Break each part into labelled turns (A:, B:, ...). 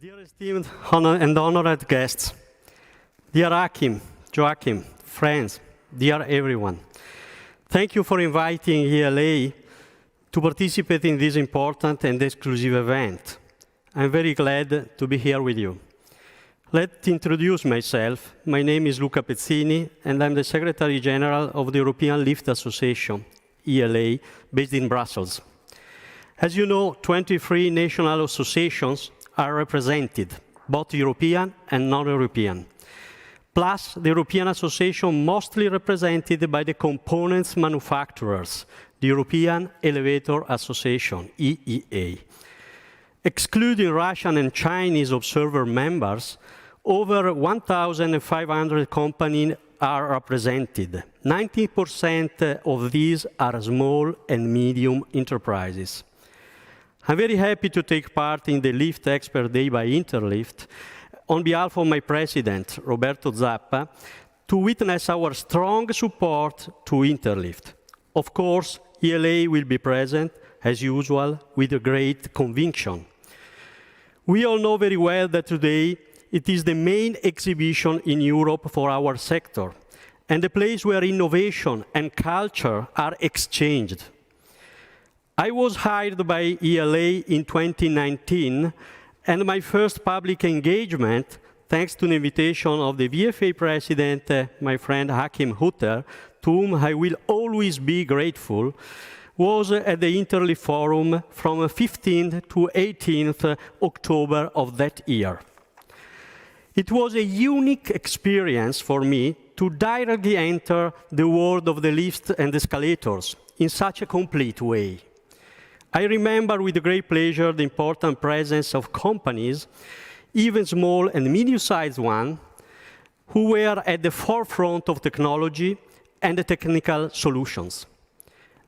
A: Dear esteemed and honored guests, dear Joachim, friends, dear everyone, thank you for inviting ELA to participate in this important and exclusive event. I'm very glad to be here with you. Let me introduce myself. My name is Luca Pezzini, and I'm the Secretary General of the European Lift Association, ELA, based in Brussels. As you know, 23 national associations are represented, both European and non-European. Plus, the European Association mostly represented by the components manufacturers, the European Elevator Association, EEA. Excluding Russian and Chinese observer members, over 1,500 companies are represented. 90% of these are small and medium enterprises. I'm very happy to take part in the Lift Expert Day by Interlift on behalf of my president, Roberto Zappa, to witness our strong support to Interlift. Of course, ELA will be present, as usual, with a great conviction. We all know very well that today it is the main exhibition in Europe for our sector, and the place where innovation and culture are exchanged. I was hired by ELA in 2019, and my first public engagement, thanks to an invitation of the VFA president, my friend Hakim Hutter, to whom I will always be grateful, was at the Interlift Forum from 15th to 18th October of that year. It was a unique experience for me to directly enter the world of the lifts and escalators in such a complete way. I remember with great pleasure the important presence of companies, even small and medium-sized ones, who were at the forefront of technology and the technical solutions.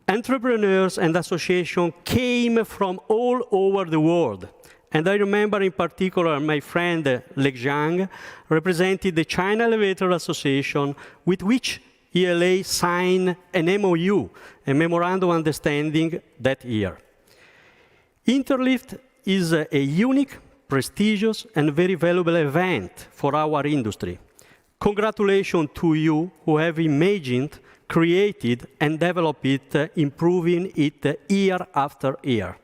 A: Entrepreneurs and associations came from all over the world. And I remember in particular my friend Le Zhang represented the China Elevator Association, with which ELA signed an MOU, a Memorandum of Understanding, that year. Interlift is a unique, prestigious, and very valuable event for our industry. Congratulations to you who have imagined, created, and developed it, improving it year after year.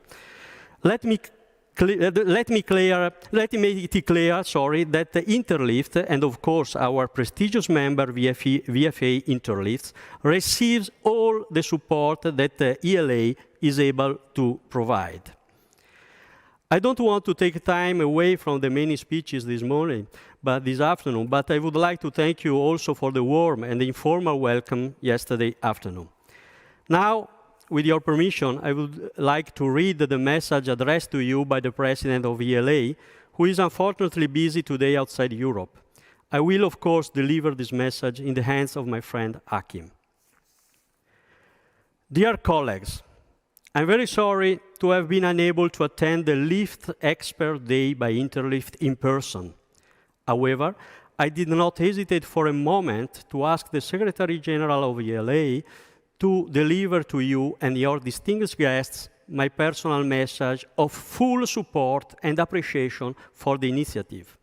A: Let me make it clear, that the Interlift, and of course our prestigious member VFA Interlifts, receives all the support that ELA is able to provide. I don't want to take time away from the many speeches this afternoon, but I would like to thank you also for the warm and informal welcome yesterday afternoon. Now, with your permission, I would like to read the message addressed to you by the president of ELA, who is unfortunately busy today outside Europe. I will, of course, deliver this message in the hands of my friend Hakim. Dear colleagues, I'm very sorry to have been unable to attend the Lift Expert Day by Interlift in person. However, I did not hesitate for a moment to ask the Secretary General of ELA to deliver to you and your distinguished guests my personal message of full support and appreciation for the initiative.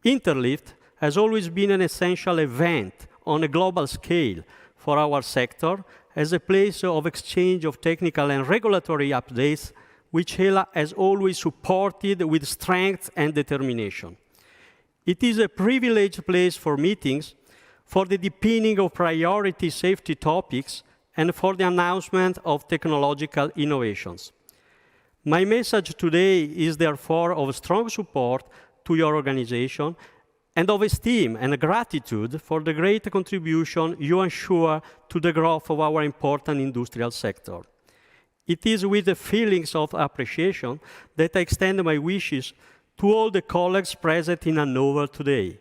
A: Interlift has always been an essential event on a global scale for our sector, as a place of exchange of technical and regulatory updates, which ELA has always supported with strength and determination. It is a privileged place for meetings, for the deepening of priority safety topics, and for the announcement of technological innovations. My message today is therefore of strong support to your organization, and of esteem and gratitude for the great contribution you ensure to the growth of our important industrial sector. It is with the feelings of appreciation that I extend my wishes to all the colleagues present in Hanover today.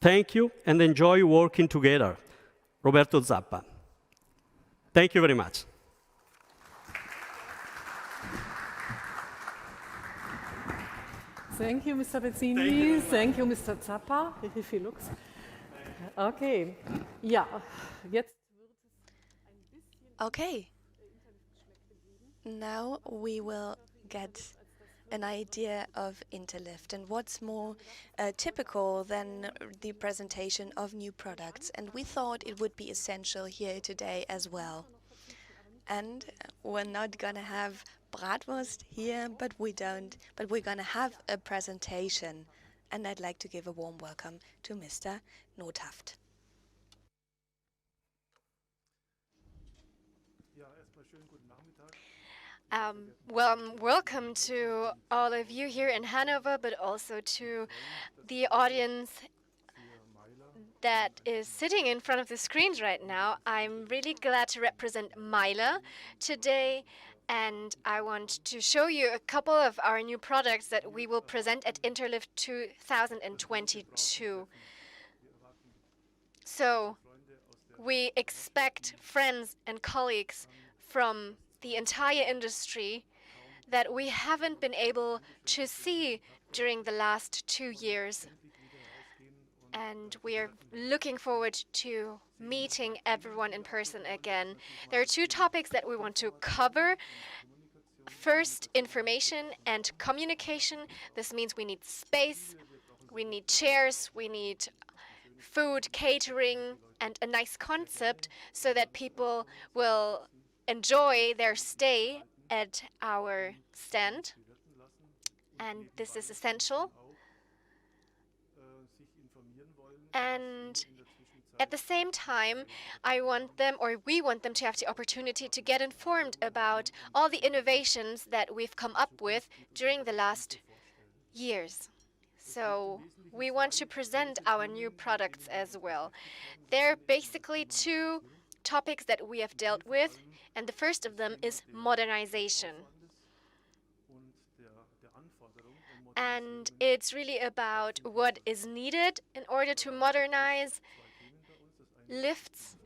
A: Thank you and enjoy working together. Roberto Zappa. Thank you very much.
B: Thank you, Mr. Pezzini. Thank you, Mr. Zappa. Wie viel Lux? Okay. Ja, jetzt wird es ein bisschen.
C: Okay. Now we will get an idea of Interlift. And what's more typical than the presentation of new products? And we thought it would be essential here today as well. And we're not going to have bratwurst here, but we're going to have a presentation. And I'd like to give a warm welcome to Mr. Nothaft.
D: Welcome to all of you here in Hanover, but also to the audience that is sitting in front of the screens right now. I'm really glad to represent MEILLER today, and I want to show you a couple of our new products that we will present at Interlift 2022. So we expect friends and colleagues from the entire industry that we haven't been able to see during the last 2 years. And we are looking forward to meeting everyone in person again. There are 2 topics that we want to cover. First, information and communication. This means we need space, we need chairs, we need food, catering, and a nice concept so that people will enjoy their stay at our stand. And this is essential. And at the same time, we want them to have the opportunity to get informed about all the innovations that we've come up with during the last years. So we want to present our new products as well. There are basically 2 topics that we have dealt with, and the first of them is modernization. And it's really about what is needed in order to modernize lifts.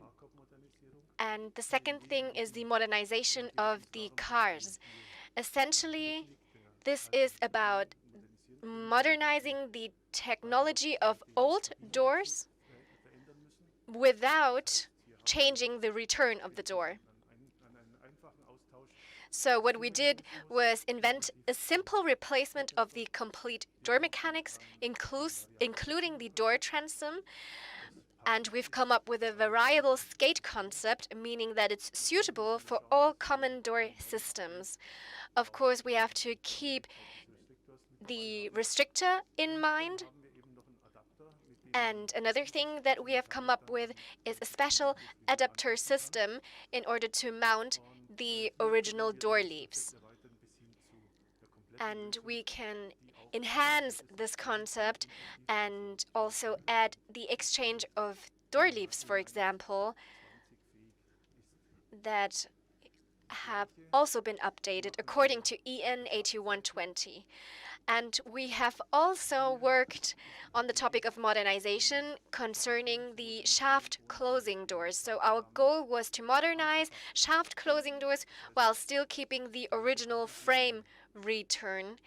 D: And the second thing is the modernization of the cars. Essentially, this is about modernizing the technology of old doors without changing the return of the door. So what we did was invent a simple replacement of the complete door mechanics, including the door transom. And we've come up with a variable skate concept, meaning that it's suitable for all common door systems. Of course, we have to keep the restrictor in mind. And another thing that we have come up with is a special adapter system in order to mount the original door leaves. And we can enhance this concept and also add the exchange of door leaves, for example, that have also been updated according to EN 8120. And we have also worked on the topic of modernization concerning the shaft closing doors. So our goal was to modernize shaft closing doors while still keeping the original frame return,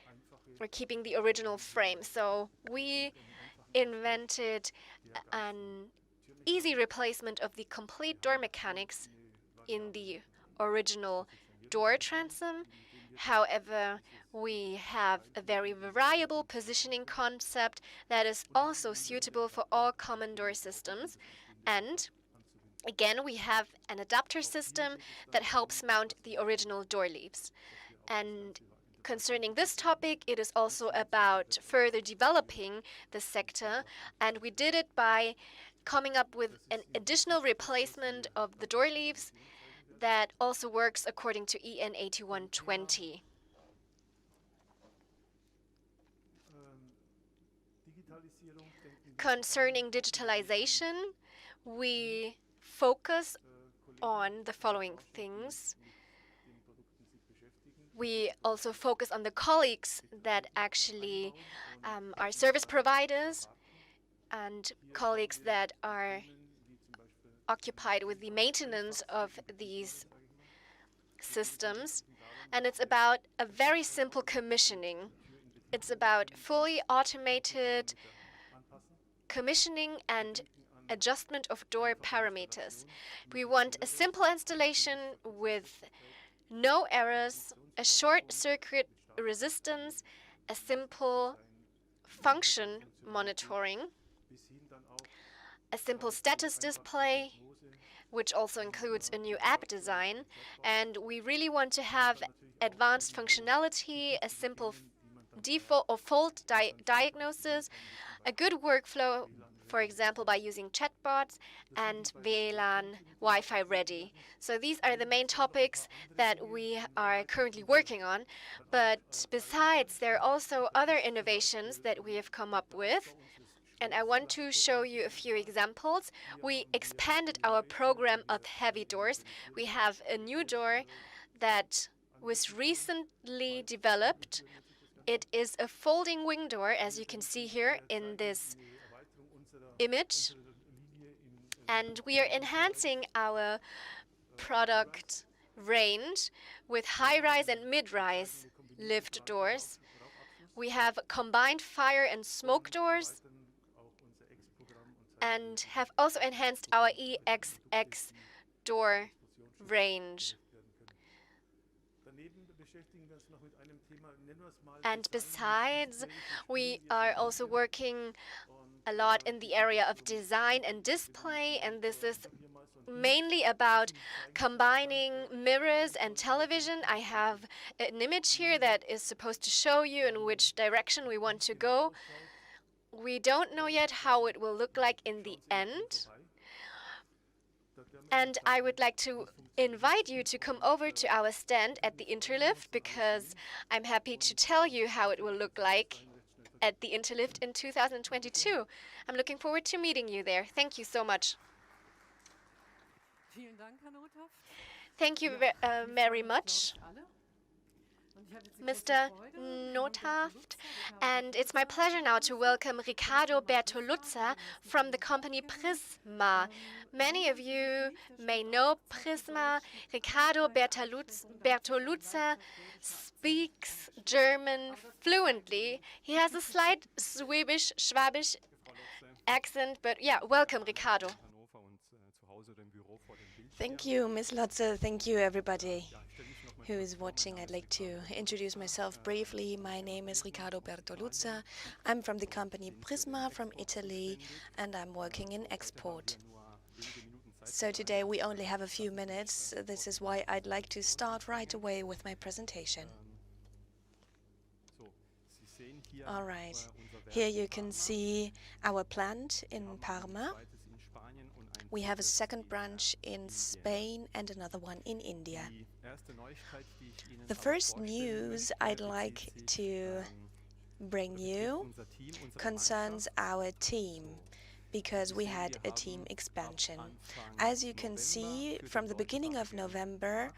D: or keeping the original frame. So we invented an easy replacement of the complete door mechanics in the original door transom. However, we have a very variable positioning concept that is also suitable for all common door systems. And again, we have an adapter system that helps mount the original door leaves. And concerning this topic, it is also about further developing the sector. And we did it by coming up with an additional replacement of the door leaves that also works according to EN 8120. Concerning digitalization, we focus on the following things. We also focus on the colleagues that actually are service providers and colleagues that are occupied with the maintenance of these systems. And it's about a very simple commissioning. It's about fully automated commissioning and adjustment of door parameters. We want a simple installation with no errors, a short circuit resistance, a simple function monitoring, a simple status display, which also includes a new app design. And we really want to have advanced functionality, a simple default or fault diagnosis, a good workflow, for example, by using chatbots, and WLAN Wi-Fi ready. So these are the main topics that we are currently working on. But besides, there are also other innovations that we have come up with. And I want to show you a few examples. We expanded our program of heavy doors. We have a new door that was recently developed. It is a folding wing door, as you can see here in this image. And we are enhancing our product range with high-rise and mid-rise lift doors. We have combined fire and smoke doors, and have also enhanced our EXX door range. And besides, we are also working a lot in the area of design and display, and this is mainly about combining mirrors and television. I have an image here that is supposed to show you in which direction we want to go. We don't know yet how it will look like in the end. And I would like to invite you to come over to our stand at the Interlift, because I'm happy to tell you how it will look like at the Interlift in 2022. I'm looking forward to meeting you there. Thank you so much. Thank you very much, Mr. Nothaft. And it's my pleasure now to welcome Riccardo Bertoluzza from the company PRISMA. Many of you may know PRISMA. Riccardo Bertoluzza speaks German fluently. He has a slight Schwabish accent, but yeah, welcome, Riccardo.
C: Thank you, Ms. Lotze. Thank you, everybody who is watching. I'd like to introduce myself briefly. My name is Riccardo Bertoluzza. I'm from the company PRISMA from Italy, and I'm working in export. So today we only have a few minutes. This is why I'd like to start right away with my presentation. All right, here you can see our plant in Parma. We have a second branch in Spain and another one in India. The first news I'd like to bring you concerns our team, because we had a team expansion. As you can see, from the beginning of November,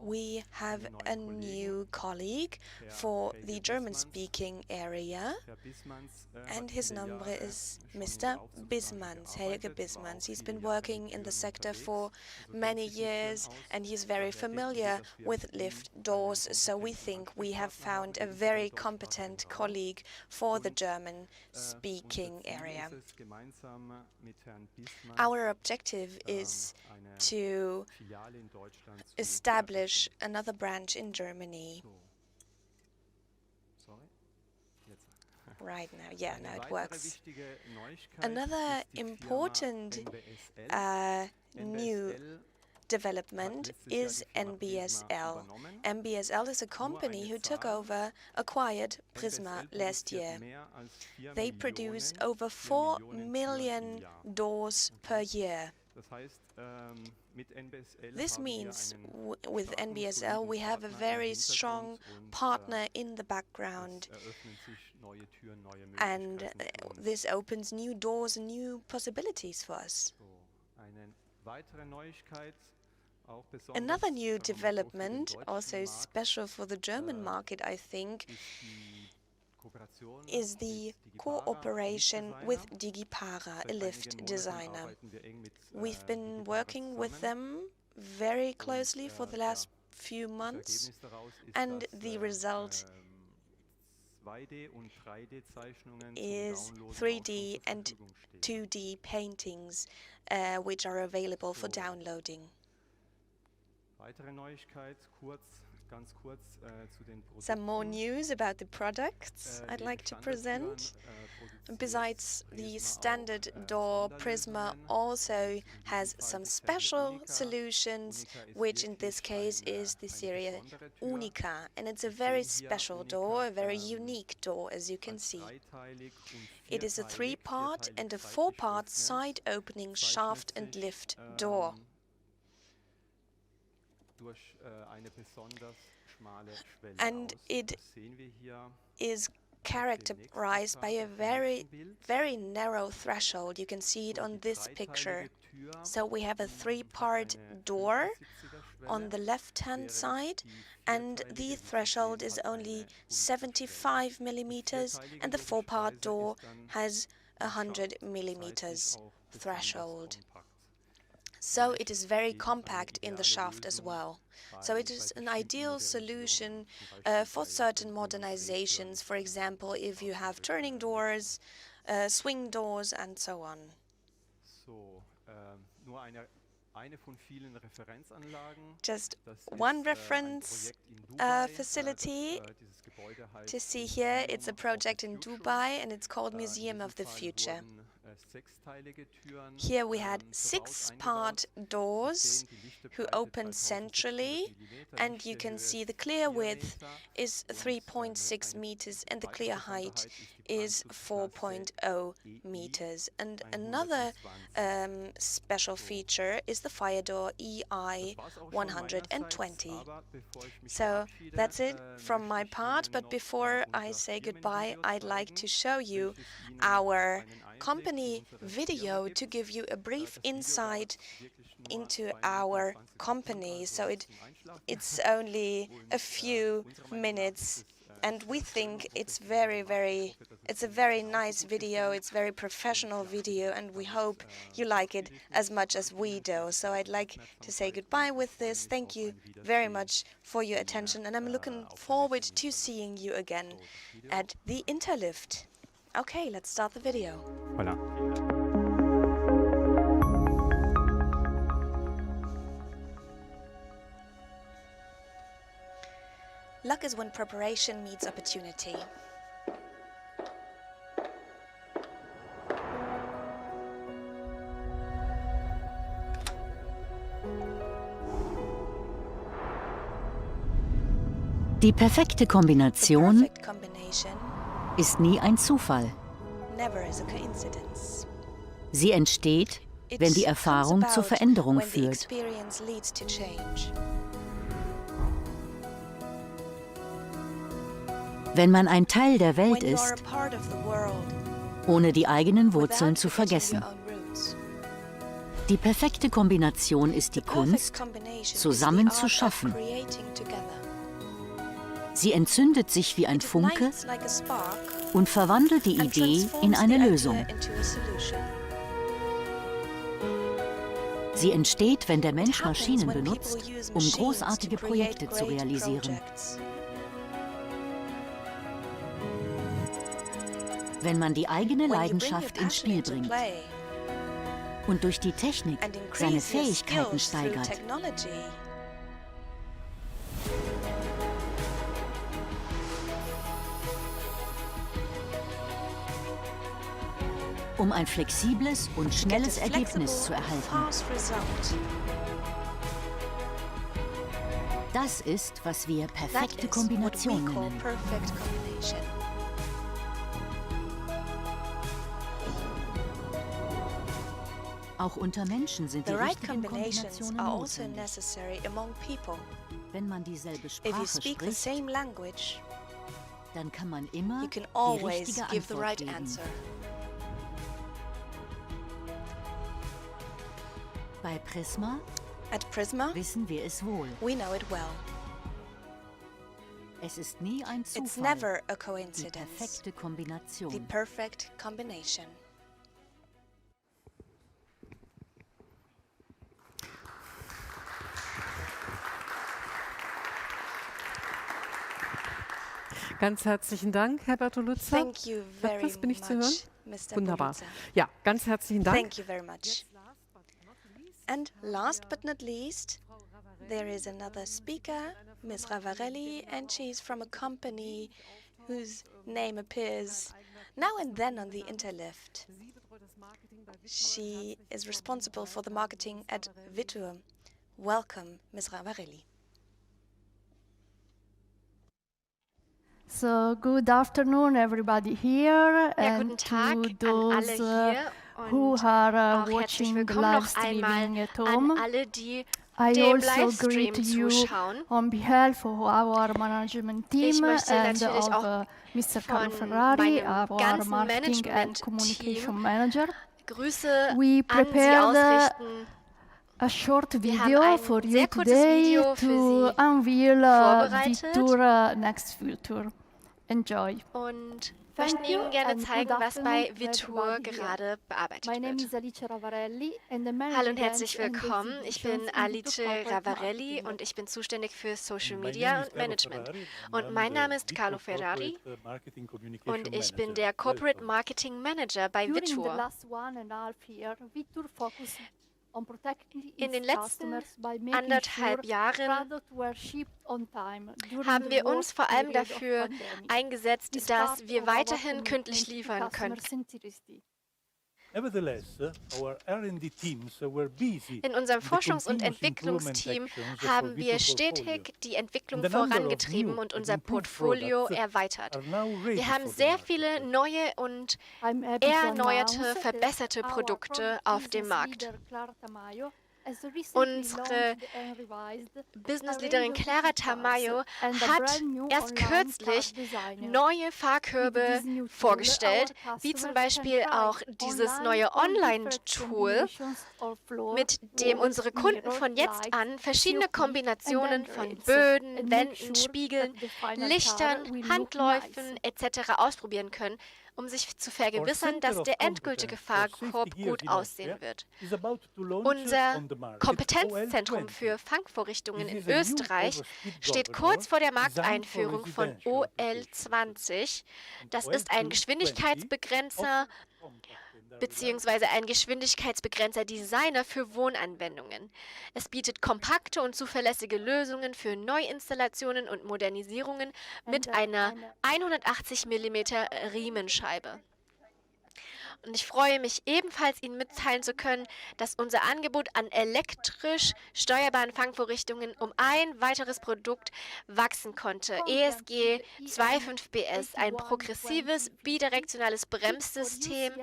C: we have a new colleague for the German-speaking area, and his number is Mr. Bismans, Helge Bismans. He's been working in the sector for many years, and he's very familiar with lift doors, so we think we have found a very competent colleague for the German-speaking area. Our objective is to establish another branch in Germany. Right now, yeah, now it works. Another important new development is NBSL. NBSL is a company who acquired PRISMA last year. They produce over 4 million doors per year. This means with NBSL we have a very strong partner in the background, and this opens new doors and new possibilities for us. Another new development, also special for the German market, I think, is the cooperation with Digipara, a lift designer. We've been working with them very closely for the last few months, and the result is 3D and 2D paintings, which are available for downloading. Some more news about the products I'd like to present. Besides the standard door, PRISMA also has some special solutions, which in this case is the series Unica. And it's a very special door, a very unique door, as you can see. It is a 3-part and a 4-part side-opening shaft and lift door. And it is characterized by a very narrow threshold. You can see it on this picture. So we have a 3-part door on the left-hand side, and the threshold is only 75 millimeters, and the 4-part door has 100 millimeters threshold. So it is very compact in the shaft as well. So it is an ideal solution for certain modernizations, for example, if you have turning doors, swing doors, and so on. Just one reference facility to see here. It's a project in Dubai, and it's called Museum of the Future. Here we had 6-part doors who open centrally, and you can see the clear width is 3.6 meters and the clear height is 4.0 meters. And another special feature is the fire door EI 120. So that's it from my part, but before I say goodbye, I'd like to show you our company video to give you a brief insight into our company. So it's only a few minutes, and we think it's a very nice video. It's very professional video, and we hope you like it as much as we do. So I'd like to say goodbye with this. Thank you very much for your attention, and I'm looking forward to seeing you again at the Interlift. Okay, let's start the video.
A: Voilà.
C: Luck is when preparation meets opportunity.
E: Die perfekte Kombination
C: The perfect combination
E: ist nie ein Zufall.
C: never is a coincidence.
E: Sie entsteht,
C: It
E: wenn die
C: comes
E: Erfahrung zur
C: about
E: Veränderung
C: when the
E: führt.
C: experience leads to change.
E: Wenn man ein Teil der Welt
C: When you are
E: ist,
C: a part of the world,
E: ohne die eigenen Wurzeln
C: without
E: zu
C: forgetting
E: vergessen.
C: your own roots.
E: Die perfekte Kombination ist die
C: The perfect
E: Kunst,
C: combination
E: zusammen
C: is the
E: zu
C: art
E: schaffen.
C: of creating together.
E: Sie entzündet sich wie ein
C: It
E: Funke
C: ignites like a spark
E: und verwandelt die
C: and
E: Idee in
C: transforms
E: eine
C: the
E: Lösung.
C: idea into a solution.
E: Sie entsteht, wenn der
C: It
E: Mensch
C: happens
E: Maschinen
C: when
E: benutzt,
C: people use
E: um
C: machines
E: großartige
C: to create
E: Projekte zu
C: great
E: realisieren.
C: projects.
E: Wenn man die eigene
C: When you bring your
E: Leidenschaft ins
C: passion
E: Spiel
C: into
E: bringt
C: play
E: und durch die Technik
C: and
E: seine
C: increase your
E: Fähigkeiten
C: skills through
E: steigert.
C: technology,
E: um ein flexibles und
C: get a
E: schnelles Ergebnis zu
C: flexible,
E: erhalten.
C: fast result.
E: Das ist, was wir
C: That
E: perfekte
C: is what
E: Kombination
C: we call
E: nennen.
C: perfect combination.
E: Auch unter Menschen sind die
C: The right
E: richtigen
C: combinations
E: Kombinationen
C: are also
E: notwendig.
C: necessary among people.
E: Wenn man dieselbe
C: If you
E: Sprache
C: speak the
E: spricht,
C: same language,
E: dann kann man immer
C: you can
E: die
C: always
E: richtige
C: give the
E: Antwort
C: right
E: geben.
C: answer.
E: Bei PRISMA
C: At PRISMA,
E: wissen wir es wohl.
C: we know it well.
E: Es ist nie ein
C: It's
E: Zufall.
C: never a
E: Die
C: coincidence.
E: perfekte
C: The
E: Kombination.
C: perfect combination.
B: Ganz herzlichen Dank, Herr Bertoluzza.
C: Thank you very
B: Etwas bin ich zu hören?
C: much, Mr.
B: Wunderbar.
C: Bertoluzza.
B: Ja, ganz herzlichen Dank.
C: Thank you very much. And last but not least, There is another speaker, Ms. Ravarelli, and she's from a company whose name appears now and then on the Interlift. She is responsible for the marketing at Wittur. Welcome, Ms. Ravarelli.
F: So good afternoon, everybody here,
D: Ja,
F: and
D: guten Tag
F: to
D: an alle
F: those
D: hier
F: who
D: und
F: are
D: auch herzlich
F: watching the
D: willkommen
F: live
D: noch einmal
F: streaming at
D: an
F: home.
D: alle, die
F: I
D: dem
F: also
D: Livestream
F: greet you
D: zuschauen.
F: on behalf of our management
D: Ich
F: team
D: möchte
F: and
D: natürlich
F: of
D: auch
F: Mr. Carlo
D: von
F: Ferrari,
D: meinem
F: our
D: ganzen
F: marketing and
D: Management-Team
F: communication manager.
D: Grüße
F: We
D: an Sie
F: prepared
D: ausrichten.
F: a short
D: Wir haben
F: video
D: ein
F: for you
D: sehr kurzes
F: today
D: Video für
F: to
D: Sie
F: unveil
D: vorbereitet.
F: Wittur next future. Enjoy.
D: Und
F: Thank
D: möchten
F: you
D: Ihnen gerne
F: and
D: zeigen,
F: good
D: was
F: afternoon
D: bei
F: to
D: Wittur
F: everybody here.
D: gerade bearbeitet
F: My name
D: wird.
F: is Alice Ravarelli and I manage
D: Hallo und
F: events
D: herzlich
F: and
D: willkommen. Ich bin
F: exhibitions in
D: Alice
F: Wittur Corporate
D: Ravarelli
F: Marketing.
D: und ich bin zuständig für Social Media und Management. Und mein Name ist Carlo Ferrari und ich bin der Corporate Marketing Manager bei
F: During the
D: Wittur.
F: last 1.5 years, Wittur focused on protecting
D: In den
F: its
D: letzten
F: customers by making
D: anderthalb
F: sure
D: Jahren
F: products were shipped on time during
D: haben
F: the
D: wir
F: worst
D: uns vor allem
F: period of
D: dafür
F: pandemic.
D: eingesetzt,
F: This
D: dass
F: part
D: wir
F: of our
D: weiterhin pünktlich
F: commitment to
D: liefern
F: customer
D: können.
F: centricity.
G: Nevertheless, our R&D teams were busy
D: In unserem
G: with the
D: Forschungs- und
G: continuous improvement
D: Entwicklungsteam
G: actions
D: haben
G: for
D: wir
G: Wittur
D: stetig
G: portfolio.
D: die Entwicklung
G: And the number of
D: vorangetrieben
G: new
D: und
G: and
D: unser
G: improved
D: Portfolio
G: products
D: erweitert.
G: are now ready
D: Wir haben
G: for the
D: sehr
G: market.
D: viele neue und
F: I'm happy to
D: erneuerte,
F: announce
D: verbesserte
F: that our
D: Produkte
F: product
D: auf dem
F: business
D: Markt.
F: leader Clara Tamayo has recently
D: Unsere
F: launched and revised a
D: Businessleaderin
F: range of
D: Clara
F: cars
D: Tamayo
F: and a
D: hat
F: brand new
D: erst
F: online
D: kürzlich
F: car designer.
D: neue
F: With
D: Fahrkörbe
F: this new tool,
D: vorgestellt,
F: our
D: wie zum
F: customers
D: Beispiel
F: can
D: auch
F: try
D: dieses
F: online
D: neue
F: all different
D: Online-Tool,
F: combinations of floor,
D: mit dem
F: walls,
D: unsere Kunden
F: mirrors,
D: von jetzt
F: lights,
D: an verschiedene
F: COP,
D: Kombinationen
F: and
D: von
F: handrails,
D: Böden,
F: and make
D: Wänden,
F: sure
D: Spiegeln,
F: that the final
D: Lichtern,
F: car will look
D: Handläufen
F: nice.
D: etc. ausprobieren können, um sich zu vergewissern,
G: Center
D: dass
G: of
D: der endgültige
G: competence for
D: Fahrkorb
G: safety
D: gut
G: gears in
D: aussehen
G: Austria
D: wird.
G: is about to launch
D: Unser
G: on the market
D: Kompetenzzentrum
G: OL20.
D: für Fangvorrichtungen
G: This
D: in
G: is a new
D: Österreich
G: overspeed
D: steht
G: governor
D: kurz vor der
G: designed for
D: Markteinführung von
G: residential applications.
D: OL20.
G: And
D: Das ist ein
G: OL20
D: Geschwindigkeitsbegrenzer
G: offers compact and
D: bzw. ein Geschwindigkeitsbegrenzer Designer für Wohnanwendungen. Es bietet kompakte und zuverlässige Lösungen für Neuinstallationen und Modernisierungen mit einer 180 mm Riemenscheibe. Und ich freue mich ebenfalls, Ihnen mitteilen zu können, dass unser Angebot an elektrisch steuerbaren Fangvorrichtungen um ein weiteres Produkt wachsen konnte. ESG 25BS, ein progressives bidirektionales Bremssystem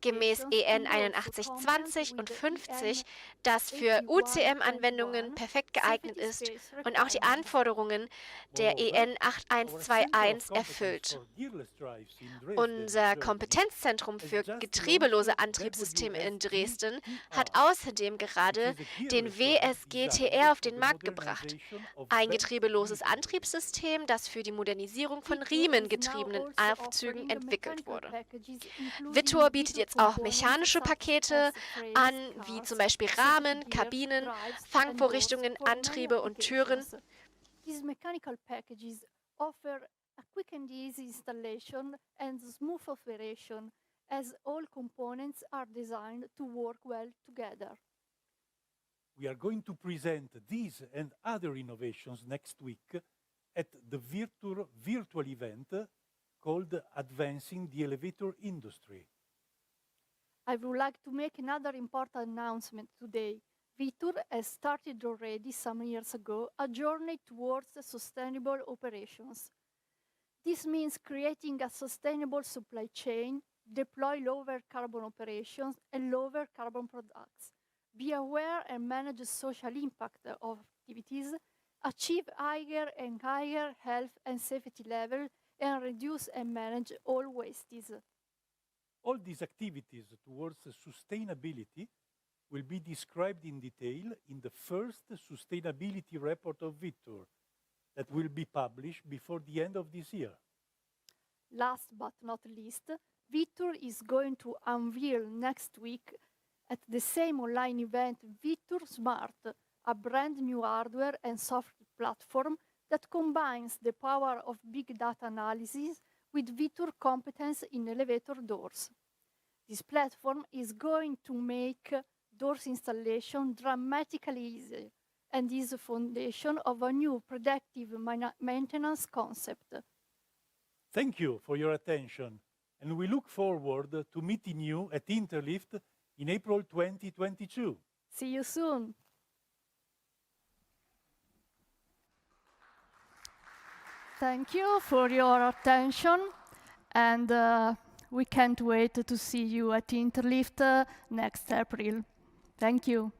D: gemäß EN 8120 und 50, das für UCM-Anwendungen perfekt geeignet ist und auch die Anforderungen der EN 8121 erfüllt. Unser Kompetenzzentrum für getriebelose Antriebssysteme in Dresden hat außerdem gerade den WSG-TR auf den Markt gebracht. Ein getriebeloses Antriebssystem, das für die Modernisierung von riemengetriebenen Aufzügen entwickelt wurde. Wittur bietet jetzt auch mechanische Pakete an, wie zum Beispiel Rahmen, Kabinen, Fangvorrichtungen, Antriebe und Türen.
F: These mechanical packages offer a quick and easy installation and smooth operation, as all components are designed to work well together.
G: We are going to present these and other innovations next week at the Wittur virtual event called Advancing the Elevator Industry.
F: I would like to make another important announcement today. Viitor has started already some years ago a journey towards sustainable operations. This means creating a sustainable supply chain, deploy lower carbon operations and lower carbon products, be aware and manage the social impact of activities, achieve higher and higher health and safety level, and reduce and manage all wastes.
G: All these activities towards sustainability will be described in detail in the first sustainability report of Wittur that will be published before the end of this year.
F: Last but not least, Viitor is going to unveil next week at the same online event Viitor Smart, a brand new hardware and software platform that combines the power of big data analysis with Viitor competence in elevator doors. This platform is going to make doors installation dramatically easier and is the foundation of a new predictive maintenance concept.
G: Thank you for your attention, and we look forward to meeting you at Interlift in April 2022.
F: See you soon. Thank you for your attention, and we can't wait to see you at Interlift next April. Thank you.